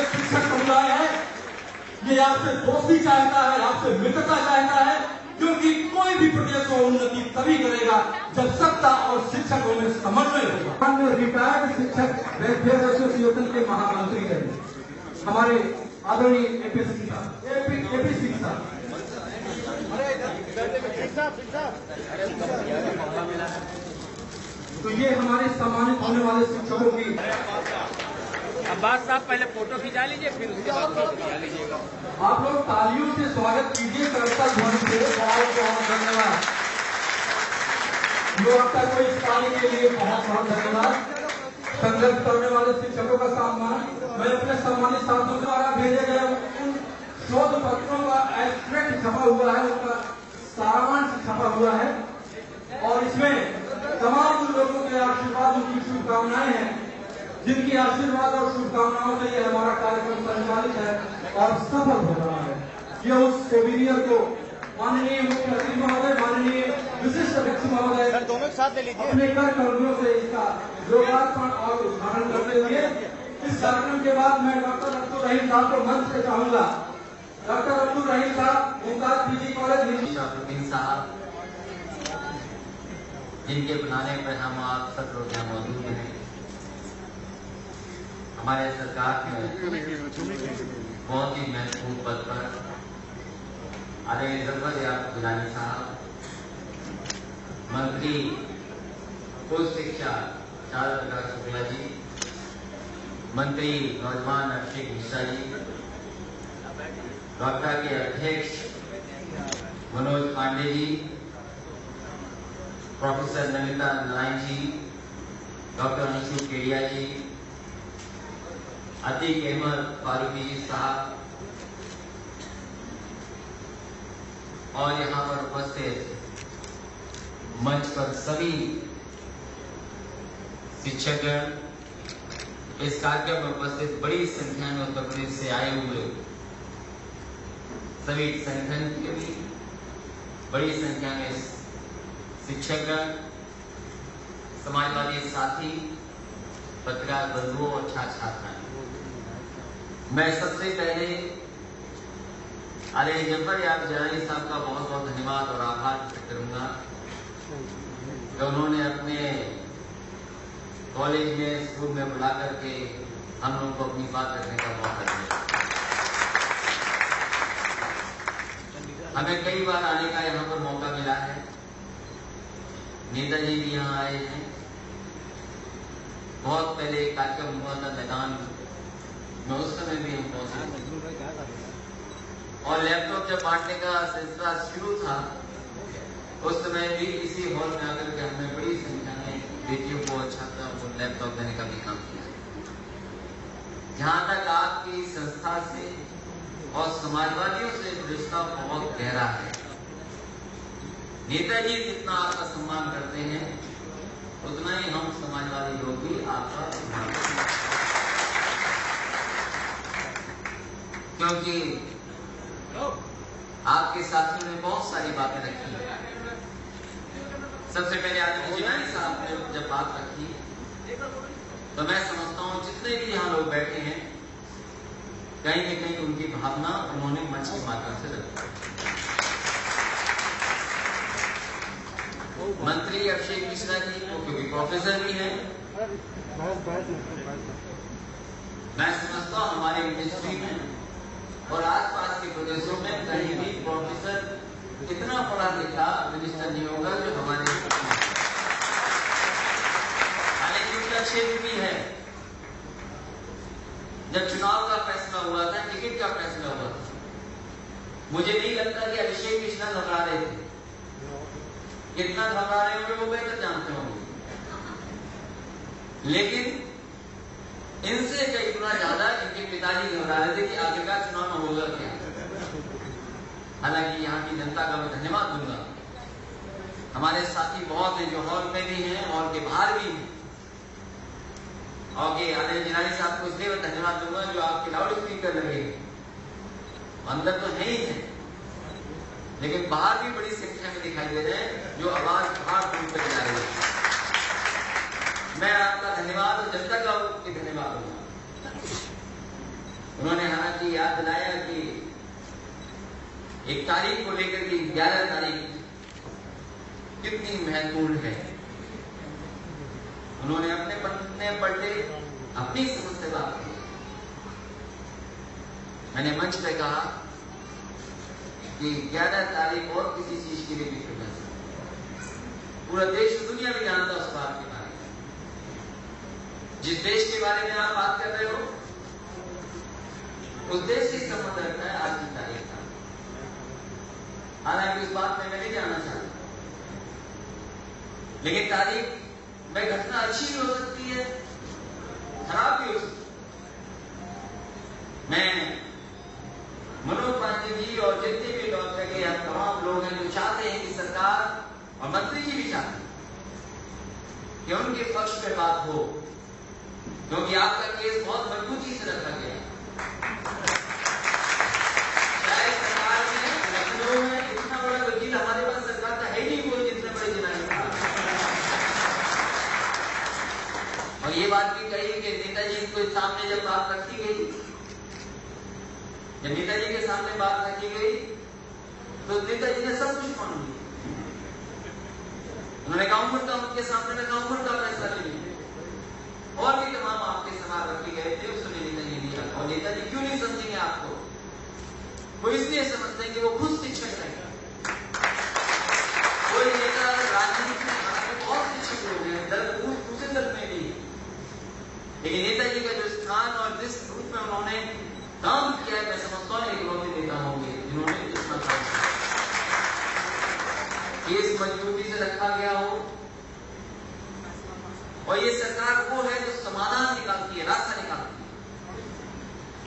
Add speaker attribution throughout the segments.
Speaker 1: ये शिक्षक समुदाय है, ये आपसे दोस्ती चाहता है, आपसे मित्रता चाहता है, क्योंकि कोई भी प्रदेश को उन्नति तभी करेगा जब सत्ता और शिक्षकों में समन्वय होगा। हम रिटायर्ड शिक्षक वेलफेयर एसोसिएशन के महामंत्री हैं हमारे आदरणीय एपी सिंह साहब। तो ये हमारे सम्मानित होने वाले शिक्षकों की।
Speaker 2: अब्बास साहब पहले फोटो खिंचा लीजिए, फिर उसके बाद फोटो खिंचा लीजिएगा।
Speaker 1: आप लोग तालियों से स्वागत कीजिए करतल ध्वनि से। बहुत बहुत धन्यवाद। युवकता को इस कार्य के लिए बहुत बहुत धन्यवाद। संघर्ष करने वाले शिक्षकों का सम्मान मैं अपने सम्मानित साथियों द्वारा भेजे गए उन शोध पत्रों का एब्स्ट्रैक्ट छपा हुआ है, उनका सारांश छपा हुआ है और इसमें तमाम लोगों के आशीर्वाद, उनकी शुभकामनाएं हैं, जिनकी आशीर्वाद और शुभकामनाओं से ये हमारा कार्यक्रम संचालित है और सफल हो रहा है। ये उस सोविनियर को माननीय मुख्यमंत्री महोदय, माननीय विशिष्ट अध्यक्ष महोदय
Speaker 2: दोनों साथ ले लीजिए,
Speaker 1: अपने कर कर्मियों से इसका लोकार्पण और उद्घाटन करते हुए इस कार्यक्रम के बाद मैं डॉक्टर अब्दुल रहीम साहब को मंच से चाहूंगा। डॉक्टर अब्दुल रहीम साहब मुमताज पीजी कॉलेज
Speaker 3: साहब, जिनके बनाने पर हम आप सब लोग यहाँ मौजूद हैं। हमारे सरकार में बहुत ही महत्वपूर्ण पद पर आदरणीय जफर याब गिलानी साहब, मंत्री उच्च शिक्षा चार प्रकाश शुक्ला जी, मंत्री नौजवान अभिषेक मिश्रा जी, डॉक्टर के अध्यक्ष मनोज पांडे जी, प्रोफेसर नमिता नारायण जी, डॉक्टर अंशु केडिया जी, अतीक अहमद फारूकी जी साहब और यहाँ पर उपस्थित मंच पर सभी शिक्षकगण, इस कार्यक्रम में उपस्थित बड़ी संख्या में उत्तर प्रदेश से आए हुए सभी संगठन के भी बड़ी संख्या में शिक्षकगण, समाजवादी साथी, पत्रकार बंधुओं और छात्र छात्राएं, मैं सबसे पहले आदरणीय जफर याब गिलानी साहब का बहुत बहुत धन्यवाद और आभार व्यक्त करूंगा कि उन्होंने अपने कॉलेज में, स्कूल में बुला करके हम लोगों को अपनी बात रखने का मौका दिया। हमें कई बार आने का यहाँ पर मौका मिला है, नेताजी भी यहाँ आए हैं, बहुत पहले एक कार्यक्रम हुआ था मैदान में, उस समय भी हम पहुंचे और लैपटॉप जब बांटने का सिलसिला शुरू था उस समय भी इसी हॉल में आकर के हमने बड़ी संख्या में बेटियों को छात्रों को लैपटॉप देने का भी काम किया। जहां तक आपकी संस्था से और समाजवादियों से रिश्ता बहुत गहरा है, नेताजी जितना आपका सम्मान करते हैं उतना ही हम समाजवादी लोग भी आपका सम्मान करते हैं, क्योंकि आपके साथियों ने बहुत सारी बातें रखी है। सबसे पहले आदरणीय गिलानी साहब ने जब बात रखी तो मैं समझता हूं जितने भी यहाँ लोग बैठे हैं कहीं न कहीं उनकी भावना उन्होंने मंच के माध्यम से रखी। मंत्री अभिषेक मिश्रा जी वो क्योंकि प्रोफेसर भी हैं, मैं समझता हूं हमारे मिनिस्ट्री में और आसपास के प्रदेशों में कहीं भी प्रोफेसर इतना पढ़ा लिखा मिनिस्टर नहीं होगा जो हमारे, हालांकि उनका क्षेत्र भी है। जब चुनाव का फैसला हुआ था, टिकट का फैसला हुआ था, मुझे नहीं लगता कि अभिषेक मिश्रा घबरा रहे थे। कितना घबरा रहे होंगे वो बेहतर जानते होंगे, लेकिन इनसे कई गुना ज्यादा इनके पिताजी घबरा रहे थे कि आखिरकार चुनाव में होगा क्या। हालांकि यहाँ की जनता का मैं धन्यवाद दूंगा, हमारे साथी बहुत हैं जो हॉल में भी हैं और के बाहर भी हैं, और के आदरणीय गिलानी साहब को इसलिए मैं धन्यवाद दूंगा जो आपके लाउड स्पीकर लगे, अंदर तो है ही है लेकिन बाहर भी बड़ी संख्या में दिखाई दे रहे हैं जो आवाज बाहर दूर तक जा रही है। मैं आपका धन्यवाद और जनता का भी धन्यवाद दूंगा। ये याद दिलाया कि एक तारीख को लेकर के 11 तारीख कितनी महत्वपूर्ण है। उन्होंने अपने बर्थडे अपनी समझ से बात की। मैंने मंच पे कहा कि 11 तारीख और किसी चीज के लिए भी फेमस है। पूरा देश दुनिया भी जानता है उस बात के बारे में। जिस देश के बारे में आप बात कर रहे हो उस देश से संबंध रखता है आज की तारीख का। हालांकि उस बात में मैं नहीं जाना चाहता, लेकिन तारीख में घटना अच्छी भी हो सकती है, खराब भी हो सकती है। मैं मनोज पांडे जी और जितने भी डॉक्टर के तमाम लोग हैं जो चाहते हैं कि सरकार और मंत्री जी भी चाहते हैं कि उनके पक्ष में बात हो, क्योंकि आपका केस बहुत मजबूती से रखा गया है। शायद सरकार में लखनऊ में इतना बड़ा वकील हमारे पास सरकार का है नहीं कोई जितने बड़े जिला। और ये बात भी कही कि नेताजी के सामने जब बात रखी गई, जब नेताजी के सामने बात रखी गई तो नेताजी ने सब कुछ मान लिया। उन्होंने काउंटर का उनके सामने में काउंटर का फैसला ले लिया। और भी तमाम आपके सवाल रखे गए थे, उसने नेताजी लिया। और नेताजी क्यों नहीं समझेंगे आपको? वो इसलिए समझते हैं कि वो खुद शिक्षक है। कोई नेता राजनीति में बहुत शिक्षक लोग हैं, दूसरे दल में भी, लेकिन नेताजी का जो स्थान और जिस रूप में उन्होंने काम किया है, मैं समझता हूँ इकलौते नेता होंगे जिन्होंने इतना काम किया। केस मजबूती से रखा गया हो और ये सरकार वो है जो समाधान निकालती है, रास्ता निकालती है।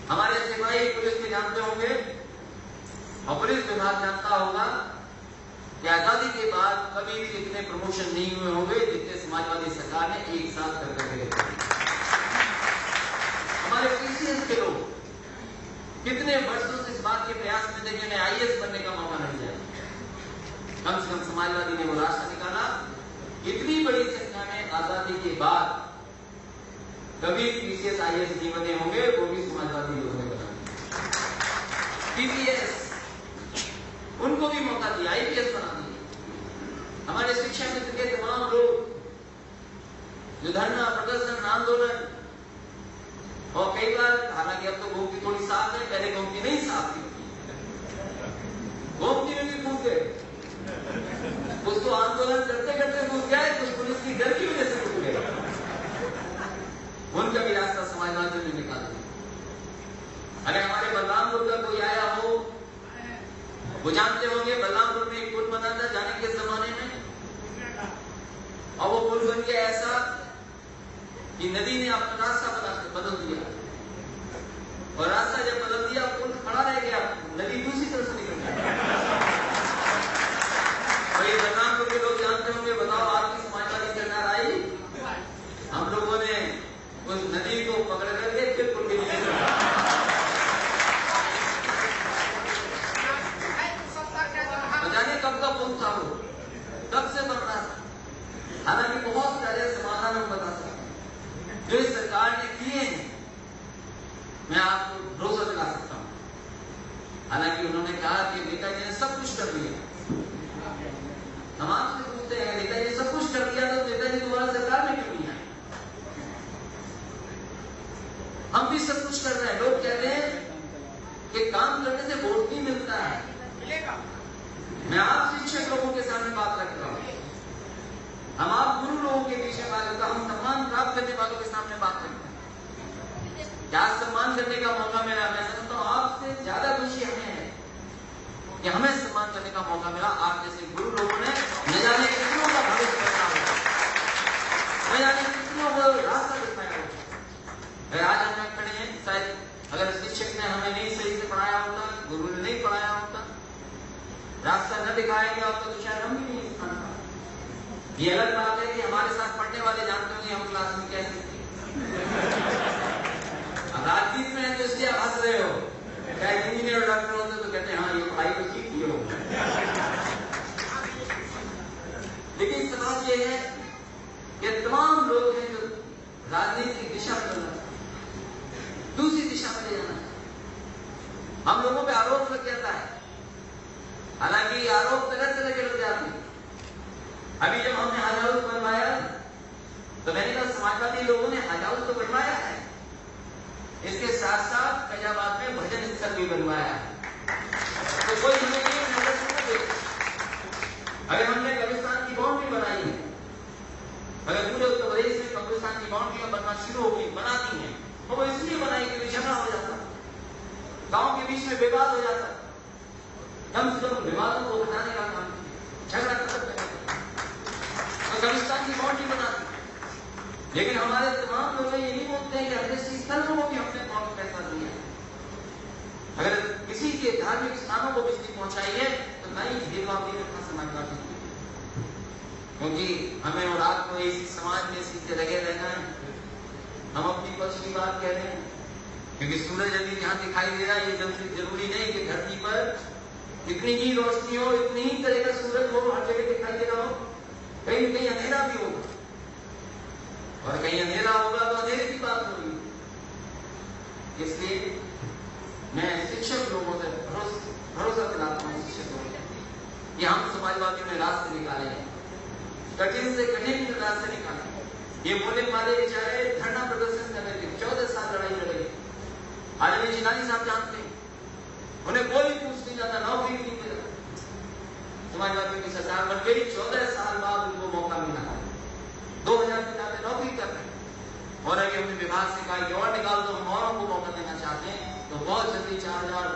Speaker 3: हमारे सिपाही पुलिस के जानते होंगे और पुलिस विभाग जानता होगा कि आजादी के बाद कभी भी इतने प्रमोशन नहीं हुए होंगे जितने समाजवादी सरकार ने एक साथ करके रखे। हमारे पीसीएस के लोग कितने वर्षों से इस बात के प्रयास में थे कि उन्हें आईएएस बनने का मौका मिल जाए। कम से कम समाजवादी ने वो रास्ता निकाला। इतनी बड़ी संख्या में आजादी के बाद कभी पीसीएस आईएएस नहीं बने होंगे, वो भी समाजवादी लोगों ने बना। पीपीएस उनको भी मौका दिया, आईपीएस बना दिया। हमारे शिक्षा मित्र के तमाम लोग जो धरना प्रदर्शन आंदोलन और कई बार, हालांकि अब तो गोमती थोड़ी साफ है, पहले गोमती नहीं साफ थी, गोमती में भी कूद गए। कुछ तो आंदोलन करते करते कूद गए, कुछ पुलिस की डर की वजह से कूद गए। उनका भी रास्ता समाजवादी ने निकाल दिया। अगर हमारे बलरामपुर का कोई आया हो, वो जानते होंगे बलरामपुर में एक पुल बना था जाने के जमाने में, और वो पुल बन गया ऐसा कि नदी ने अपना रास्ता बदल दिया, और रास्ता जब बदल दिया पुल खड़ा रह गया, नदी दूसरी तरफ से निकल गई। और ये बलरामपुर के लोग जानते होंगे, बताओ आपकी समाजवादी सरकार आई, हम लोगों ने उस नदी को पकड़ करके फिर पुल के नीचे जाने कब का पुल था, वो कब से बन रहा था। हालांकि बहुत सारे समाधान हम बता सकते जो इस सरकार ने किए हैं, मैं आपको भरोसा दिला सकता हूं। हालांकि उन्होंने कहा कि नेताजी ने सब कुछ कर लिया। हम आपसे पूछते हैं, नेताजी ने सब कुछ कर दिया तो नेताजी दोबारा सरकार में क्यों नहीं आए? हम भी सब कुछ कर रहे हैं। लोग कहते हैं कि काम करने से वोट नहीं मिलता है। मैं आप शिक्षक लोगों के सामने बात रख रहा हूं, हम आप गुरु लोगों के पीछे बात करते हैं, हम सम्मान प्राप्त करने वालों के सामने बात करते हैं। क्या सम्मान करने का मौका मिला? मैं समझता हूं आपसे ज्यादा खुशी हमें है कि हमें सम्मान करने का मौका मिला। आप जैसे गुरु लोगों ने न जाने कितनों का भविष्य करना होगा, न जाने कितनों को रास्ता दिखाया होगा। आज हम खड़े हैं, शायद अगर शिक्षक ने हमें नहीं सही से पढ़ाया होता, गुरु ने नहीं पढ़ाया होता, रास्ता न दिखाया गया होता, तो शायद हम भी नहीं स्थान पाते। ये अलग बात है कि हमारे साथ पढ़ने वाले जानते होंगे हम क्लास में कैसे थे। अब राजनीति में है तो इसलिए आप हंस रहे हो, चाहे इंजीनियर और डॉक्टर होते तो कहते हैं हाँ ये पढ़ाई तो ठीक की हो। लेकिन सवाल ये है कि तमाम लोग हैं जो राजनीतिक दिशा बदलना, दूसरी दिशा में ले जाना, हम लोगों पे आरोप लग जाता है, हालांकि आरोप तरह तरह के लग जाते हैं। अभी जब हमने हज हाउस बनवाया तो मैंने कहा समाजवादी लोगों ने हज हाउस तो बनवाया है, इसके साथ साथ फैजाबाद में भजन स्थल भी बनवाया है। तो कोई हमें ये नजर नहीं दे। अगर हमने कब्रिस्तान की बाउंड्री बनाई है, अगर पूरे उत्तर प्रदेश में कब्रिस्तान की बाउंड्री बनना शुरू हो गई, बना दी है, तो वो इसलिए बनाई कि झगड़ा हो जाता, गांव के बीच में विवाद हो जाता। कम से कम विवादों को हटाने का काम किया, झगड़ा खत्म करने, तो कब्रिस्तान की बाउंड्री बना दी। लेकिन हमारे तमाम लोग ये नहीं बोलते हैं कि अंत्येष्टि स्थलों को भी हमने बहुत पैसा दिया है। अगर किसी के धार्मिक स्थानों को बिजली पहुंचाई है तो नहीं भेदभाव नहीं रखना समाजवादी, क्योंकि हमें और आपको इसी समाज में इसी से लगे रहना है। हम अपनी पक्ष की बात कह रहे हैं, क्योंकि सूरज यदि जहां दिखाई दे रहा है, ये जरूरी नहीं कि धरती पर इतनी ही रोशनी हो, इतनी ही तरह का सूरज हो, हर जगह दिखाई दे रहा हो। कहीं कहीं अंधेरा भी होगा, और कहीं अंधेरा होगा तो अंधेरे की बात होगी। इसलिए मैं शिक्षक लोगों से भरोसा दिलाता हूँ, शिक्षकों कि हम समाजवादियों ने रास्ते निकाले हैं, कठिन से कठिन रास्ते निकाले। ये बोलने वाले बेचारे धरना प्रदर्शन कर रहे थे, 14 साल लड़ाई लड़े। आदमी जिलानी साहब जानते हैं, उन्हें कोई पूछ नहीं जाता, नौकरी नहीं मिला। समाजवादियों की सरकार बन गई, 14 साल बाद उनको मौका मिला, 2000 में नौकरी कर रहे हैं। और अगर हमने विभाग से कहा कि और निकाल दो, हम औरों को मौका देना चाहते हैं, तो बहुत जल्दी 4000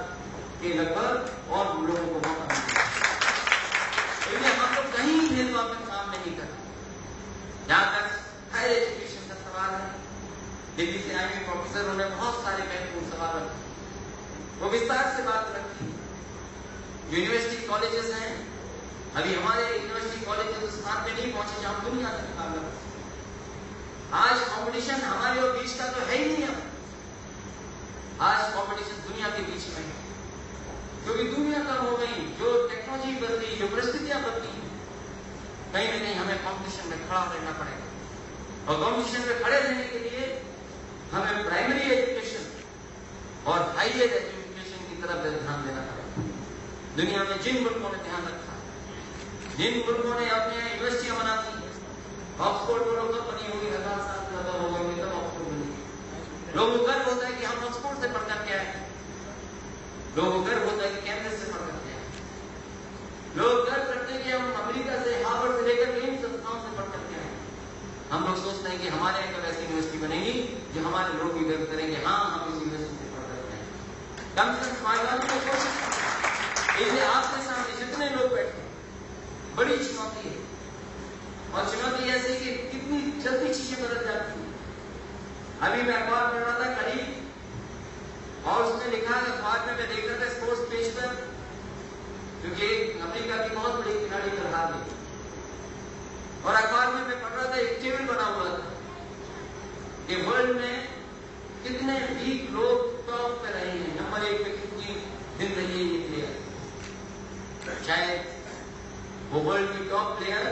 Speaker 3: के लगभग और लोगों को मौका मिला। इसलिए हम लोग कहीं भेदभाव में काम नहीं करते। जहां तक हायर एजुकेशन का सवाल है, दिल्ली से आए प्रोफेसर ने बहुत सारे महत्वपूर्ण सवाल रखे, वो विस्तार से बात रखी। यूनिवर्सिटी कॉलेजेस हैं, अभी हमारे यूनिवर्सिटी कॉलेजेस उस स्थान पे नहीं पहुंचे जहां दुनिया का मुकाबला। आज कंपटीशन हमारे और बीच का तो है ही नहीं। आज कंपटीशन दुनिया के बीच में है, क्योंकि दुनिया कम हो गई, जो टेक्नोलॉजी बदली, जो परिस्थितियां बदली, कहीं ना कहीं हमें कंपटीशन में खड़ा रहना पड़ेगा। और कंपटीशन में खड़े रहने के लिए हमें प्राइमरी एजुकेशन और हायर एजुकेशन की तरफ ध्यान देना पड़ेगा। दुनिया में जिन मुल्कों ने ध्यान रखा, जिन मुल्कों ने अपने यूनिवर्सिटियां बना दी, ऑक्सफोर्ड में कब बनी होगी, 1000 साल ज्यादा हो गए तब ऑक्सफोर्ड बनी। लोगों को गर्व होता है कि हम ऑक्सफोर्ड से पढ़कर के आए, लोगों को गर्व होता है कि कैम्ब्रिज से पढ़कर के आए, लोग गर्व करते हैं कि हम अमेरिका से, हार्वर्ड से लेकर इन संस्थाओं से पढ़कर के आए। हम लोग सोचते हैं कि हमारे यहाँ ऐसी यूनिवर्सिटी बनेगी जो हमारे लोग भी गर्व करेंगे, हाँ हम इस यूनिवर्सिटी से पढ़कर के आए। कम से कम समाजवाद में कोशिश, इसलिए आपके सामने जितने लोग बैठे, बड़ी चुनौती है। और चुनौती ऐसी कि कितनी जल्दी चीजें बदल जाती हैं। अभी मैं अखबार पढ़ रहा था करीब, और उसमें लिखा है, अखबार में मैं देख रहा था स्पोर्ट्स पेज पर, क्योंकि अमेरिका की बहुत बड़ी खिलाड़ी हार गई, और अखबार में मैं पढ़ रहा था एक टेबल बना हुआ था कि वर्ल्ड में कितने वीक लोग टॉप पे रहे हैं, नंबर 1 पे कितनी दिन रही है ये प्लेयर। शायद वो वर्ल्ड की टॉप प्लेयर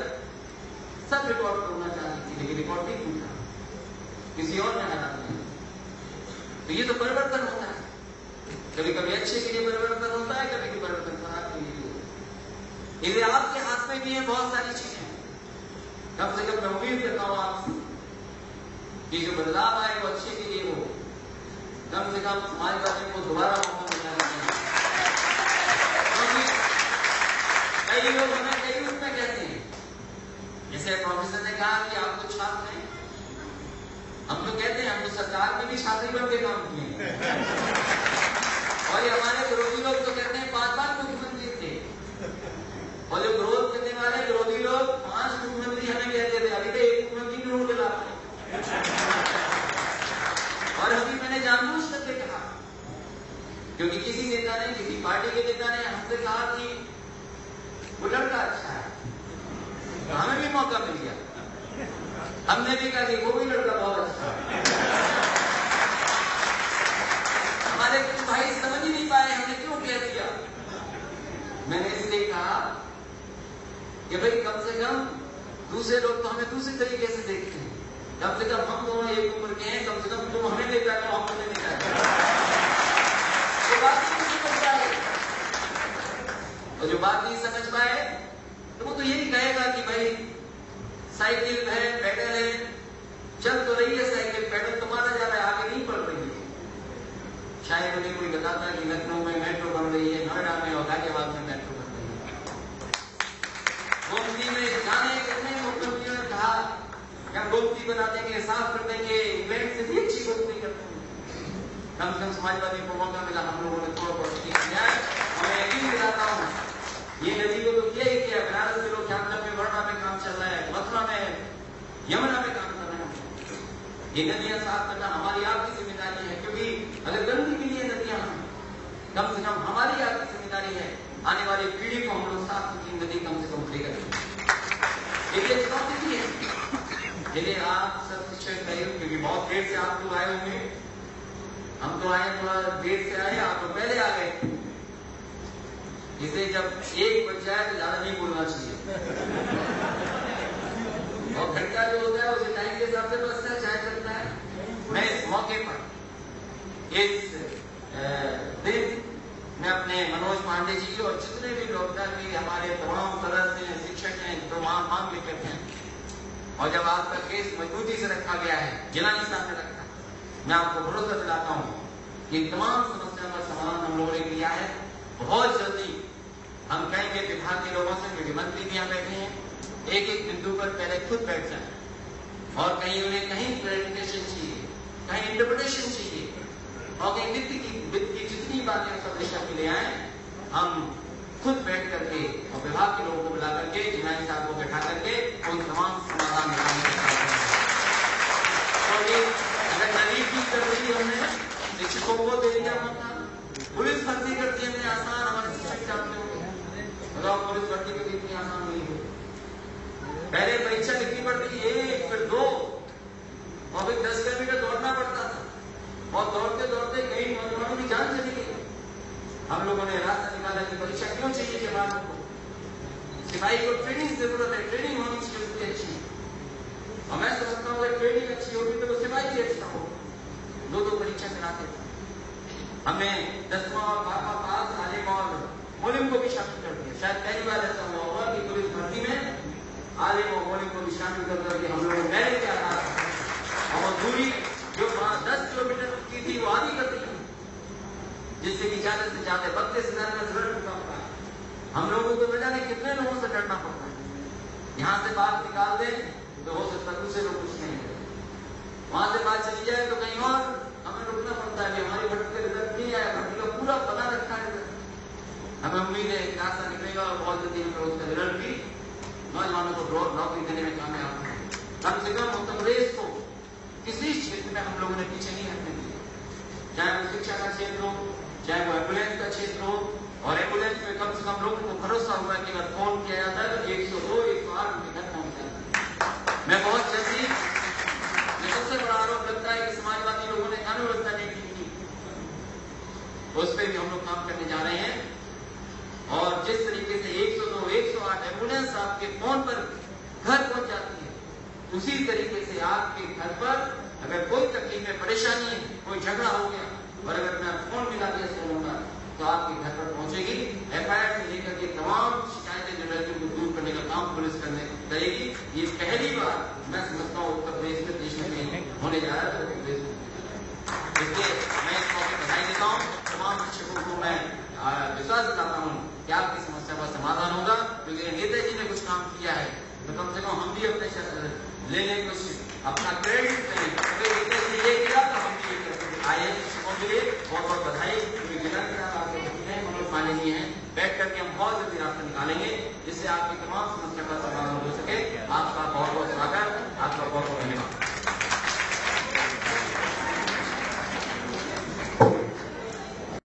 Speaker 3: सब रिकॉर्ड तोड़ना चाहती थी, लेकिन रिकॉर्ड नहीं टूटा, किसी और ने हटा दिया। तो ये तो परिवर्तन होता है, कभी कभी अच्छे के लिए परिवर्तन होता है, कभी कभी परिवर्तन खराब के लिए होता है। इसलिए आपके हाथ में भी है बहुत सारी चीजें। कम से कम मैं उम्मीद करता हूं आपसे कि जो बदलाव आए वो अच्छे के लिए हो। कम से कम समाजवादी को दोबारा मौका मिलना चाहिए। कई लोग हमें कई रूप में कहते हैं, जैसे प्रोफेसर ने कहा कि आप तो छात्र हैं, हम तो कहते हैं हम तो सरकार में भी छात्री बन के काम किए, और ये हमारे विरोधी लोग तो कहते हैं 5 बार मुख्यमंत्री थे, और जो विरोध करने वाले विरोधी लोग 5 मुख्यमंत्री हमें कहते थे, अभी तो एक मुख्यमंत्री ढूंढ के लाते हैं। और अभी मैंने जानबूझ करके कहा, क्योंकि किसी नेता ने, किसी पार्टी के नेता ने हमसे कहा कि वो लड़का अच्छा है, तो हमें भी मौका मिल गया। हमने भी कहा कि वो भी लड़का बहुत अच्छा है। हमारे कुछ भाई समझ ही नहीं पाए हमने क्यों कह दिया। मैंने इसलिए कहा कि भाई कम से कम दूसरे लोग तो हमें दूसरे तरीके से देखते हैं, कम से कम हम दोनों एक उम्र के हैं, कम से कम तुम हमें देखा करो, हम तुम्हें देखा करो। तो बात किसी को बात नहीं समझ पाए तो वो तो यही कहेगा कि भाई साइकिल है, पैडल है, चल तो रही है साइकिल, पैडल तो मारा जा रहा है, आगे नहीं बढ़ रही है। शायद उन्हें कोई बताता कि लखनऊ में मेट्रो बन रही है, नोएडा में और गाजियाबाद में मेट्रो बन रही है। गोमती में जाने कितने मुख्यमंत्रियों ने कहा कि हम गोमती बना देंगे, साफ कर देंगे, इंग्लैंड से भी अच्छी गोमती करते हैं। कम से कम समाजवादी को मौका मिला, हम लोगों ने थोड़ा बहुत किया है। मैं यकीन दिलाता हूँ ये नदी को तो किया ही किया। बनारस के लोग चांदर में वर्णा में काम चल रहा है, मथुरा में, यमुना में काम कर रहे हैं। ये नदियां साफ करना हमारी आपकी जिम्मेदारी है, क्योंकि अगर गंदगी के लिए नदियां कम से कम हमारी आपकी जिम्मेदारी है, आने वाली पीढ़ी को हम लोग साफ सुथरी नदी कम से कम देकर देखिए चुनौती है। चलिए आप सब सहयोग, क्योंकि बहुत देर से आप लोग आए होंगे, हम तो आए थोड़ा देर से आए, आप तो पहले आ गए। इसे जब 1 बज जाए तो ज्यादा नहीं बोलना चाहिए, और घंटा जो होता है उसे टाइम के हिसाब से बचता है, चाहे चलता है। मैं इस मौके पर इस दिन मैं अपने मनोज पांडे जी और जितने भी डॉक्टर भी हमारे तमाम सदस्य हैं, शिक्षक हैं, तमाम मांग लेकर हैं, और जब आपका केस मजबूती से रखा गया है, जिलानी साहब ने रखा, मैं आपको भरोसा दिलाता हूँ कि तमाम समस्या का समाधान हम लोगों ने किया है। बहुत जल्दी हम कहेंगे विभाग के लोगों से, क्योंकि मंत्री भी यहाँ बैठे हैं, एक एक बिंदु पर पहले खुद बैठ जाए, और कहीं उन्हें कहीं क्लैरिफिकेशन चाहिए, कहीं इंटरप्रिटेशन चाहिए, और कहीं वित्त की जितनी बातें सब दिशा के ले आए, हम खुद बैठ करके और विभाग के लोगों को बुला करके, जिलानी साहब को बैठा करके उन तमाम समाधान निकालने का काम करेंगे। अगर नदी ठीक कर दी हमने, शिक्षकों को दे दिया मौका, पुलिस भर्ती कर दी हमने आसान, हमारे शिक्षक चाहते होंगे, बताओ पुलिस भर्ती को इतनी आसान नहीं है। पहले परीक्षा लिखनी पड़ती 1 फिर 2 और फिर 10 किलोमीटर दौड़ना पड़ता था, और दौड़ते दौड़ते कई नौजवानों की जान चली गई। हम लोगों ने रास्ता निकाला कि परीक्षा क्यों चाहिए जवानों को, सिपाही को ट्रेनिंग जरूरत है, ट्रेनिंग होनी चाहिए उसकी अच्छी, और मैं समझता हूँ अगर ट्रेनिंग अच्छी होगी तो सिपाही भी अच्छा हो। 2 परीक्षा कराते थे हमने, 10वां और 12वां पास, आलिम और मोलिम को भी शामिल कर दिया। शायद पहली बार ऐसा हुआ होगा कि पुलिस भर्ती में आलिम और मोलिम को भी शामिल कर करके हम लोगों ने क्या था, और दूरी जो 10 किलोमीटर की थी वो आधी कर दी, जिससे कि ज्यादा से ज्यादा 32,000 का जरूर चुका पड़ा है। हम लोगों को न जाने कितने लोगों से डरना पड़ता है। यहाँ से बात निकाल दे तो हो सकता है दूसरे लोग कुछ नहीं करें, वहां से बात चली जाए तो कहीं और हमें रुकना पड़ता है। हमारी भर्ती का रिजल्ट नहीं आया, भर्ती का पूरा बना रखा है, हमें उम्मीद है कि रास्ता निकलेगा और बहुत जल्दी हम उसका रिजल्ट भी नौजवानों को नौकरी देने में कामयाब है। कम से कम उत्तर प्रदेश को किसी क्षेत्र में हम लोगों ने पीछे नहीं हटने दिया, चाहे वो शिक्षा का क्षेत्र हो, चाहे वो एम्बुलेंस का क्षेत्र हो। और एम्बुलेंस में कम से कम लोगों को भरोसा हुआ कि अगर फोन किया जाता है तो 102, 108 उनके घर पहुंच जाता है। मैं बहुत जल्दी, सबसे बड़ा आरोप लगता है कि समाजवादी लोगों ने कानून व्यवस्था नहीं की, उस पर भी हम लोग काम करने जा रहे हैं। और जिस तरीके से 102, 108 एम्बुलेंस आपके फोन पर घर पहुंच जाती है, उसी तरीके से आपके घर पर अगर कोई तकलीफ है, परेशानी है, कोई झगड़ा हो गया, और अगर मैं फोन मिला दिया सोनूंगा तो आपके घर पर पहुंचेगी। FIR से लेकर के तमाम शिकायतें जो रहती है दूर करने का काम पुलिस करेगी। ये पहली बार मैं समझता हूँ उत्तर प्रदेश में, देश में होने जा रहा है। इसलिए मैं इस मौके बधाई देता हूँ तमाम शिक्षकों को। मैं विश्वास दिलाता हूँ कि आपकी समस्या का समाधान होगा, क्योंकि नेताजी ने कुछ काम किया है तो कम से कम हम भी अपने ले लें, कुछ अपना क्रेडिट करें। नेताजी ये किया तो हम भी ये करें। आए शिक्षकों के लिए बहुत बहुत बधाई, क्योंकि जिला के आपके मनोज पांडे जी हैं, बैठ करके हम बहुत जल्दी रास्ता निकालेंगे जिससे आपकी तमाम समस्या का समाधान हो सके।